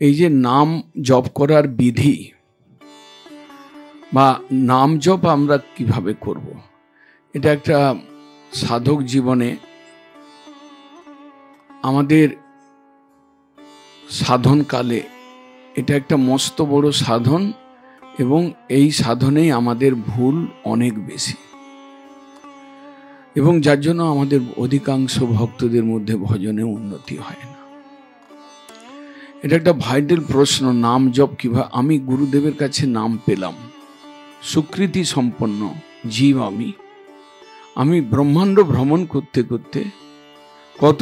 এই যে নাম জপ করার বিধি বা নাম জপ আমরা কিভাবে করব, এটা একটা সাধক জীবনে আমাদের সাধনকালে এটা একটা মস্ত বড় সাধন, এবং এই সাধনেই আমাদের ভুল অনেক বেশি, এবং যার জন্য আমাদের অধিকাংশ ভক্তদের মধ্যে ভজনে উন্নতি হয় না। এটা একটা ভাইটাল প্রশ্ন, নাম জপ কিভাবে। আমি গুরুদেবের কাছে নাম পেলাম, সুকৃতি সম্পন্ন জীব আমি ব্রহ্মাণ্ড ভ্রমণ করতে করতে কত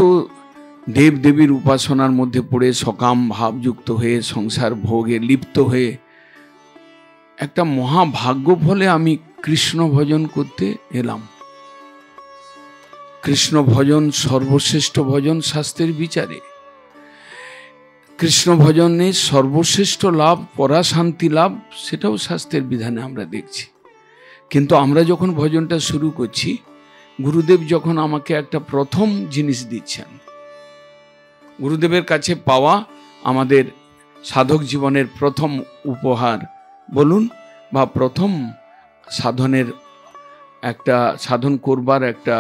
দেব দেবীর উপাসনার মধ্যে পড়ে সকাম ভাবযুক্ত হয়ে সংসার ভোগে লিপ্ত হয়ে একটা মহাভাগ্য ফলে আমি কৃষ্ণ ভজন করতে এলাম। কৃষ্ণ ভজন সর্বশ্রেষ্ঠ ভজন শাস্ত্রের বিচারে। কৃষ্ণ ভজনে সর্বশ্রেষ্ঠ লাভ পরাশান্তি লাভ, সেটাও শাস্ত্রের বিধানে আমরা দেখছি। কিন্তু আমরা যখন ভজনটা শুরু করছি, গুরুদেব যখন আমাকে একটা প্রথম জিনিস দিচ্ছেন, গুরুদেবের কাছে পাওয়া আমাদের সাধক জীবনের প্রথম উপহার বলুন, বা প্রথম সাধনের একটা সাধন করবার একটা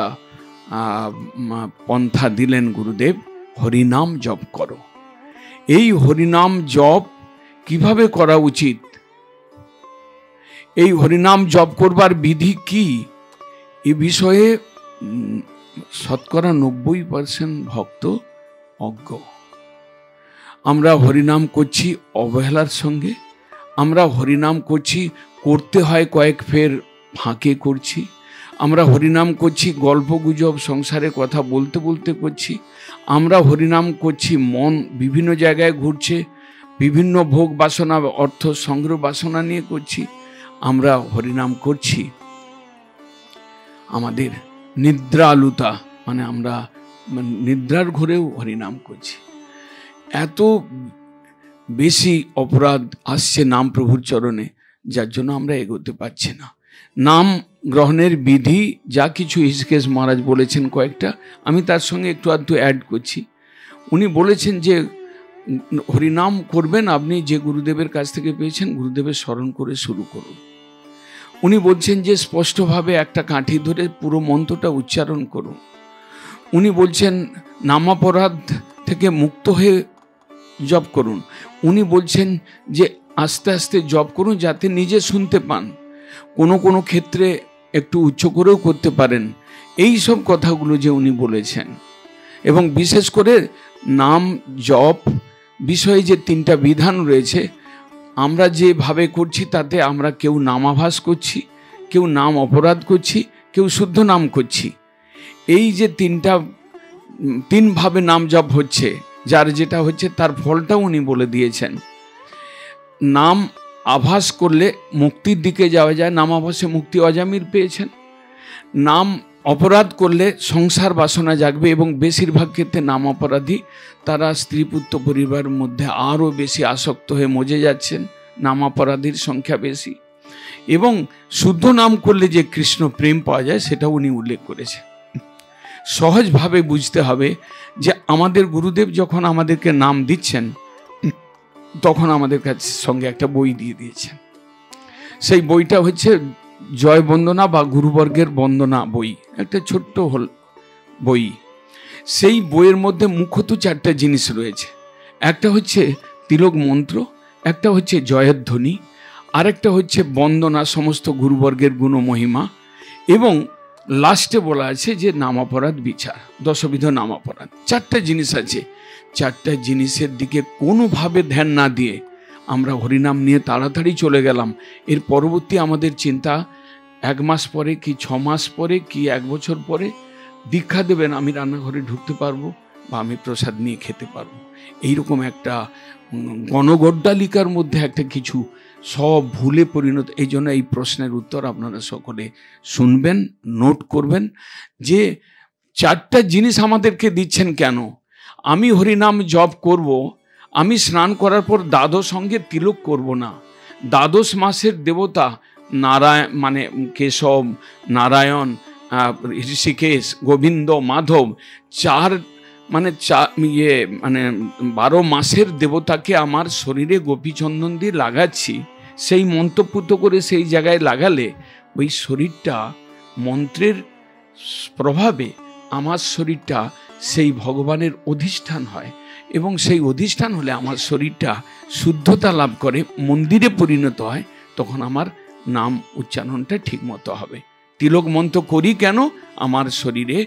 পন্থা দিলেন গুরুদেব, হরিনাম জপ করো। এই হরিনাম জপ কিভাবে করা উচিত, এই হরিনাম জপ করবার বিধি কি, এ বিষয়ে শতকরা 90% ভক্ত অজ্ঞ। আমরা হরিনাম করছি অবহেলার সঙ্গে, আমরা হরিনাম করছি করতে হয় কয়েক ফের ফাঁকে করছি, আমরা হরিনাম করছি গল্প গুজব সংসারের কথা বলতে বলতে করছি, আমরা হরিনাম করছি মন বিভিন্ন জায়গায় ঘুরছে, বিভিন্ন ভোগ বাসনা অর্থ সংগ্রহ বাসনা নিয়ে করছি, আমরা হরিনাম করছি আমাদের নিদ্রা আলুতা, মানে আমরা নিদ্রার ঘরেও হরিনাম করছি। এত বেশি অপরাধ আসছে নাম প্রভুর চরণে, যার জন্য আমরা এগোতে পারছি না। নাম গ্রহণের বিধি যা কিছু ঋষিকেশ মহারাজ বলেছেন কয়েকটা, আমি তার সঙ্গে একটু আধটু অ্যাড করছি। উনি বলেছেন যে হরিনাম করবেন আপনি যে গুরুদেবের কাছ থেকে পেয়েছেন, গুরুদেবের স্মরণ করে শুরু করুন। উনি বলছেন যে স্পষ্টভাবে একটা কাঠি ধরে পুরো মন্ত্রটা উচ্চারণ করুন। উনি বলছেন নামাপরাধ থেকে মুক্ত হয়ে জপ করুন। উনি বলছেন যে আস্তে আস্তে জপ করুন যাতে নিজে শুনতে পান, কোনো কোনো ক্ষেত্রে একটু উচ্চ করেও করতে পারেন। এই সব কথাগুলো যে উনি বলেছেন, এবং বিশেষ করে নাম জপ বিষয়ে যে 3টা বিধান রয়েছে, আমরা যেভাবে করছি তাতে আমরা কেউ নামাভাস করছি, কেউ নাম অপরাধ করছি, কেউ শুদ্ধ নাম করছি। এই যে 3ভাবে নাম জপ হচ্ছে, যার যেটা হচ্ছে তার ফলটাও উনি বলে দিয়েছেন। নাম আভাস করলে মুক্তির দিকে যাওয়া যায়, নাম আভাসে মুক্তি অজামিল পেয়েছেন। নাম অপরাধ করলে সংসার বাসনা জাগবে, এবং বেশিরভাগ ক্ষেত্রে নাম অপরাধী তারা স্ত্রী পুত্র পরিবারের মধ্যে আরও বেশি আসক্ত হয়ে মজে যাচ্ছেন, নাম অপরাধীর সংখ্যা বেশি। এবং শুদ্ধ নাম করলে যে কৃষ্ণ প্রেম পাওয়া যায় সেটা উনি উল্লেখ করেছেন। সহজভাবে বুঝতে হবে যে আমাদের গুরুদেব যখন আমাদেরকে নাম দিচ্ছেন, তখন আমাদের কাছে সঙ্গে একটা বই দিয়ে দিয়েছেন। সেই বইটা হচ্ছে জয় বন্দনা বা গুরুবর্গের বন্দনা বই, একটা ছোট্ট বই। সেই বইয়ের মধ্যে মুখ্যত 4টা জিনিস রয়েছে। একটা হচ্ছে তিলক মন্ত্র, একটা হচ্ছে জয়ধ্বনি, আরেকটা হচ্ছে বন্দনা সমস্ত গুরুবর্গের গুণ মহিমা, এবং লাস্টে বলা আছে যে নামাপরাধ বিচার, 10বিধ নামাপরাধ। 4টা জিনিস আছে। 4টা জিনিসের দিকে কোনোভাবে ধ্যান না দিয়ে আমরা হরিনাম নিয়ে তাড়াতাড়ি চলে গেলাম। এর পরবর্তী আমাদের চিন্তা 1 মাস পরে কি 6 মাস পরে কি 1 বছর পরে দীক্ষা দেবেন, আমি রান্নাঘরে ঢুকতে পারবো বা আমি প্রসাদ নিয়ে খেতে পারবো। এইরকম একটা গণগড্ডালিকার মধ্যে একটা কিছু সব ভুলে পরিণত। এই জন্য এই প্রশ্নের উত্তর আপনারা সকলে শুনবেন, নোট করবেন যে 4টা জিনিস আমাদেরকে দিচ্ছেন কেন। আমি হরিনাম জপ করব, আমি স্নান করার পর দ্বাদশ সঙ্গে তিলক করব না। দ্বাদশ মাসের দেবতা নারায়ণ, মানে কেশব, নারায়ণ, ঋষিকেশ, গোবিন্দ, মাধব, 4 মানে মানে 12 মাসের দেবতাকে আমার শরীরে গোপীচন্দন দিয়ে লাগাচ্ছি, সেই মন্ত্রপুত করে সেই জায়গায় লাগালে ওই শরীরটা মন্ত্রের প্রভাবে আমার শরীরটা সেই ভগবানের অধিষ্ঠান হয়, এবং সেই অধিষ্ঠান হলে আমার শরীরটা শুদ্ধতা লাভ করে, মন্দিরে পরিণত হয়, তখন আমার নাম উচ্চারণটা ঠিক মতো হবে। তিলক মন্ত্র করি কেন? আমার শরীরে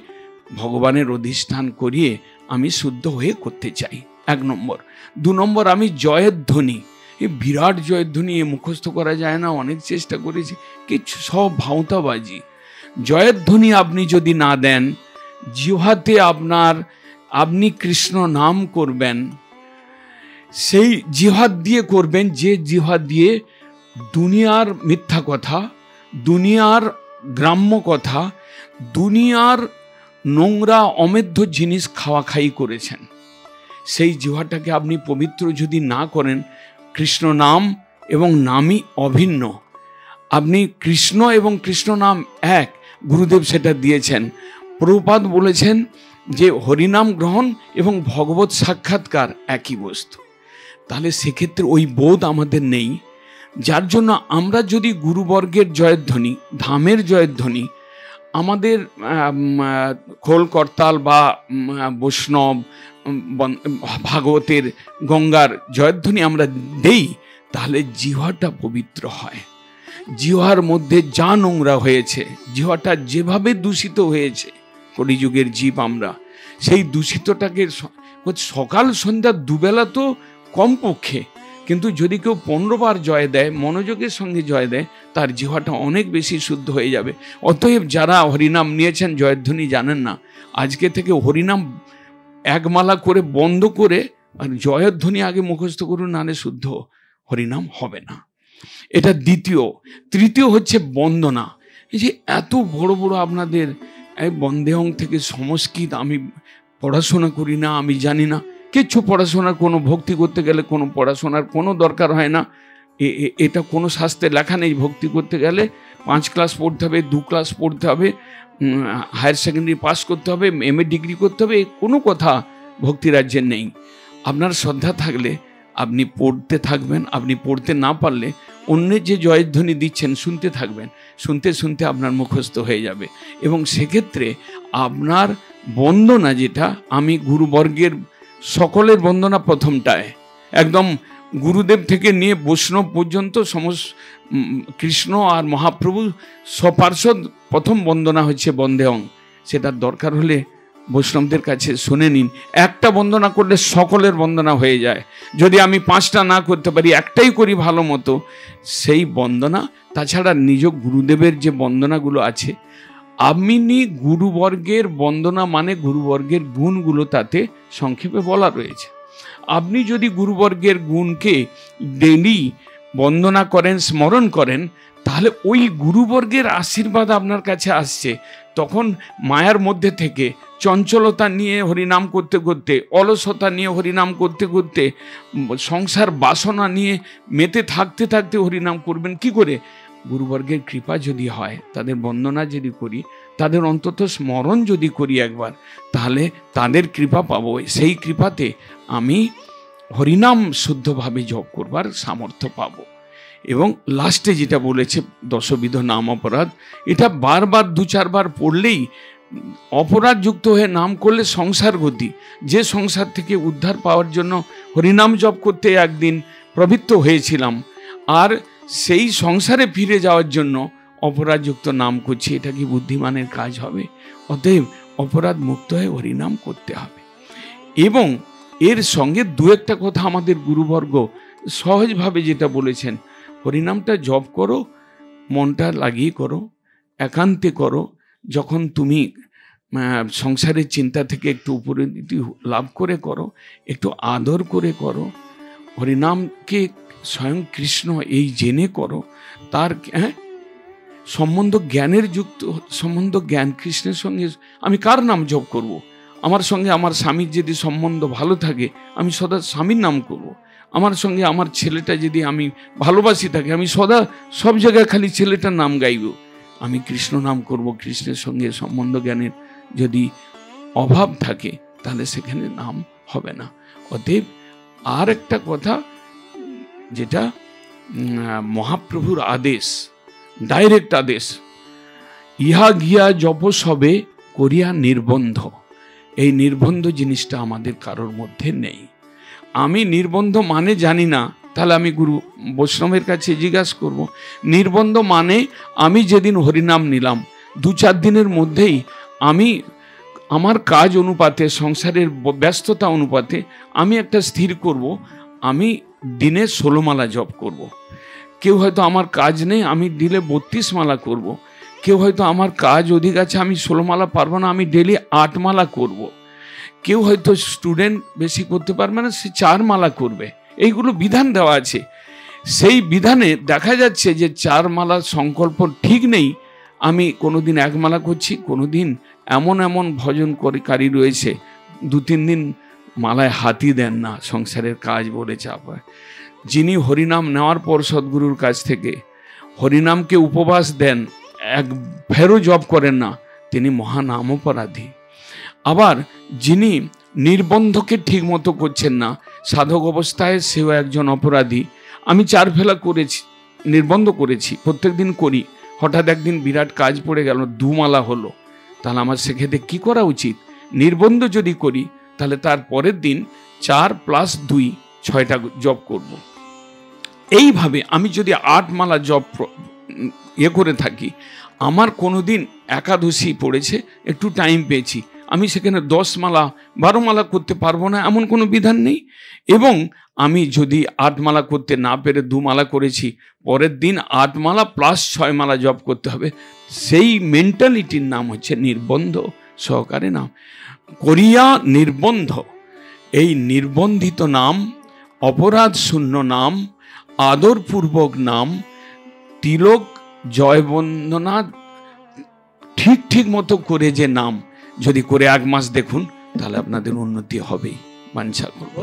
ভগবানের অধিষ্ঠান করিয়ে আমি শুদ্ধ হয়ে করতে চাই, 1 নম্বর। 2 নম্বর, আমি জয়ের ধ্বনি, এই বিরাট জয়ের ধ্বনি এ মুখস্থ করা যায় না, অনেক চেষ্টা করেছি, কিছু সব ভাওতাবাজি। জয়ের ধ্বনি আপনি যদি না দেন, জিহ্বাতে আপনি কৃষ্ণ নাম করবেন, সেই জিহ্বা দিয়ে করবেন যে জিহ্বা দিয়ে দুনিয়ার মিথ্যা কথা, দুনিয়ার গ্রাম্য কথা, দুনিয়ার নোংরা অমেধ্য জিনিস খাওয়া খাই করেছেন, সেই জিহ্বাটাকে আপনি পবিত্র যদি না করেন, কৃষ্ণ নাম এবং নামই অভিন্ন, আপনি কৃষ্ণ এবং কৃষ্ণ নাম এক, গুরুদেব সেটা দিয়েছেন। প্রভুপাদ বলেছেন যে হরিনাম গ্রহণ এবং ভগবত সাক্ষাৎকার একই বস্তু। তাহলে সেক্ষেত্রে ওই বোধ আমাদের নেই, যার জন্য আমরা যদি গুরুবর্গের জয়ধ্বনি, ধামের জয়ধ্বনি, আমাদের খোল করতাল বা বৈষ্ণব ভাগবতের গঙ্গার জয়ধ্বনি আমরা দেই, তাহলে জিহ্বাটা পবিত্র হয়। জিহ্বার মধ্যে যা নোংরা হয়েছে, জিহ্বাটা যেভাবে দূষিত হয়েছে, কলিযুগের জীব আমরা, সেই দূষিতটাকে সকাল সন্ধ্যা দুবেলা তো কমপক্ষে, কিন্তু যদি কেউ 15 বার জয় দেয়, মনোযোগের সঙ্গে জয় দেয়, তার জিহ্বাটা অনেক বেশি শুদ্ধ হয়ে যাবে। অতএব যারা হরিনাম নিয়েছেন, জয়ধ্বনি জানেন না, আজকে থেকে হরিনাম একমালা করে বন্ধ করে আর জয়ধ্বনি আগে মুখস্থ করুন, নাহলে শুদ্ধ হরিনাম হবে না। এটা দ্বিতীয়। তৃতীয় হচ্ছে বন্দনা। এই যে এত বড় বড় আপনাদের বন্দেহং থেকে সংস্কৃত, আমি পড়াশোনা করি না, আমি জানি না কিচ্ছু, পড়াশোনার কোনো ভক্তি করতে গেলে কোনো পড়াশোনার কোনো দরকার হয় না, এটা কোনো শাস্ত্রে লেখা নেই। ভক্তি করতে গেলে 5 ক্লাস পড়তে হবে, 2 ক্লাস পড়তে হবে, হায়ার সেকেন্ডারি পাস করতে হবে, MA ডিগ্রি করতে হবে, কোনো কথা ভক্তি রাজ্যের নেই। আপনার শ্রদ্ধা থাকলে আপনি পড়তে থাকবেন, আপনি পড়তে না পারলে অন্যের যে জয়ধ্বনি দিচ্ছেন শুনতে থাকবেন, শুনতে শুনতে আপনার মুখস্থ হয়ে যাবে। এবং সেক্ষেত্রে আপনার বন্দনা, যেটা আমি গুরুবর্গের সকলের বন্দনা প্রথমটায়, একদম গুরুদেব থেকে নিয়ে বৈষ্ণব পর্যন্ত সমস্ত কৃষ্ণ আর মহাপ্রভু সপার্ষদ প্রথম বন্দনা হচ্ছে বন্দেহং। সেটার দরকার হলে বৈষ্ণবদের কাছে শুনে নিন, একটা বন্দনা করলে সকলের বন্দনা হয়ে যায়। যদি আমি 5টা না করতে পারি, একটাই করি ভালো মতো, সেই বন্দনা। তাছাড়া নিজ গুরুদেবের যে বন্দনাগুলো আছে, আপনি গুরুবর্গের বন্দনা মানে গুরুবর্গের গুণগুলো তাতে সংক্ষেপে বলা রয়েছে। আপনি যদি গুরুবর্গের গুণকে ডেলি বন্দনা করেন, স্মরণ করেন, তাহলে ওই গুরুবর্গের আশীর্বাদ আপনার কাছে আসছে। তখন মায়ার মধ্যে থেকে চঞ্চলতা নিয়ে হরিনাম করতে করতে, অলসতা নিয়ে হরিনাম করতে করতে, সংসার বাসনা নিয়ে মেতে থাকতে থাকতে হরিনাম করবেন কি করে? গুরুবর্গের কৃপা যদি হয়, তাদের বন্দনা যদি করি, তাদের অন্তত স্মরণ যদি করি একবার, তাহলে তাদের কৃপা পাবো। সেই কৃপাতে আমি হরিনাম শুদ্ধভাবে জপ করবার সামর্থ্য পাবো। এবং লাস্টে যেটা বলেছে 10বিধ নাম অপরাধ, এটা বারবার 2-4 বার পড়লেই, অপরাধযুক্ত হয়ে নাম করলে সংসার গতি, যে সংসার থেকে উদ্ধার পাওয়ার জন্য হরিনাম জপ করতে একদিন প্রবৃত্ত হয়েছিলাম, আর সেই সংসারে ফিরে যাওয়ার জন্য অপরাধযুক্ত নাম করছি, এটা কি বুদ্ধিমানের কাজ হবে? অতএব অপরাধ মুক্ত হয়ে হরিনাম করতে হবে। এবং এর সঙ্গে 2-একটা কথা আমাদের গুরুবর্গ সহজভাবে যেটা বলেছেন, হরিনামটা জপ করো, মনটা লাগিয়ে করো, একান্তে করো। যখন তুমি সংসারের চিন্তা থেকে একটু উপরে লাভ করে করো, একটু আদর করে করো, হরিনামকে স্বয়ং কৃষ্ণ এই জেনে করো, তার সম্বন্ধ জ্ঞানের যুক্ত সম্বন্ধ জ্ঞান। কৃষ্ণের সঙ্গে আমি কার নাম জপ করব? আমার সঙ্গে আমার স্বামীর যদি সম্বন্ধ ভালো থাকে, আমি সদা স্বামীর নাম করব। আমার সঙ্গে আমার ছেলেটা যদি আমি ভালোবাসি থাকে, আমি সদা সব জায়গায় খালি ছেলেটার নাম গাইব। আমি কৃষ্ণ নাম করব। কৃষ্ণের সঙ্গে সম্বন্ধ জ্ঞানের যদি অভাব থাকে, তাহলে সেখানে নাম হবে না। অতএব আর একটা কথা, যেটা মহাপ্রভুর আদেশ, ডাইরেক্ট আদেশ, ইহা গিয়া জপ সবে করিয়া নির্বন্ধ। এই নির্বন্ধ জিনিসটা আমাদের কারোর মধ্যে নেই। আমি নির্বন্ধ মানে জানি না, তাহলে আমি গুরু বৈষ্ণবের কাছে জিজ্ঞাসা করব। নির্বন্ধ মানে আমি যেদিন হরিনাম নিলাম 2-4 দিনের মধ্যেই আমি আমার কাজ অনুপাতে, সংসারের ব্যস্ততা অনুপাতে আমি একটা স্থির করব, আমি দিনে 16 মালা জপ করব। কেউ হয়তো আমার কাজ নেই, আমি দিলে 32 মালা করব। কেউ হয়তো আমার কাজ অধিক আছে, আমি 16 মালা পারবো না, আমি ডেলি 8 মালা করব। কেউ হয়তো স্টুডেন্ট বেশি করতে পারবে না, সে 4 মালা করবে। এইগুলো বিধান দেওয়া আছে। সেই বিধানে দেখা যাচ্ছে যে 4 মালার সংকল্প ঠিক নেই। আমি কোনোদিন 1 মালা করছি, কোনোদিন এমন এমন ভজনকারী রয়েছে 2-3 দিন মালায় হাতই দেন না, সংসারের কাজ বলে চাপ হয়। যিনি হরিনাম নেওয়ার পর সদ্গুরুর কাছ থেকে হরিনামকে উপবাস দেন, এক ফেরো জপ করেন না, তিনি মহানাম অপরাধী। আবার যিনি নির্বন্ধকে ঠিক মতো করছেন না, সাধক অবস্থায় সেও একজন অপরাধী। আমি 4 ফেলা করেছি, নির্বন্ধ করেছি, প্রত্যেক দিন করি, হঠাৎ একদিন বিরাট কাজ পড়ে গেল, 2 মালা হলো, তাহলে আমার সেক্ষেত্রে কি করা উচিত? নির্বন্ধ যদি করি তাহলে তার পরের দিন 4 + 2 6টা জপ করব। এইভাবে আমি যদি 8 মালা জপ করে থাকি, আমার কোনোদিন একাদশী পড়েছে, একটু টাইম পেয়েছি, আমি সেখানে 10 মালা 12 মালা করতে পারবো না এমন কোনো বিধান নেই। এবং আমি যদি 8 মালা করতে না পেরে 2 মালা করেছি, পরের দিন 8 মালা + 6 মালা জপ করতে হবে। সেই মেন্টালিটির নাম হচ্ছে নির্বন্ধ সহকারে নাম করিয়া নির্বন্ধ। এই নির্বন্ধিত নাম, অপরাধ শূন্য নাম, আদরপূর্বক নাম, তিলক জয় বন্দনা ঠিক মতো করে যে নাম যদি করে 1 মাস দেখুন, তাহলে আপনাদের উন্নতি হবেই। বাঞ্ছা করব।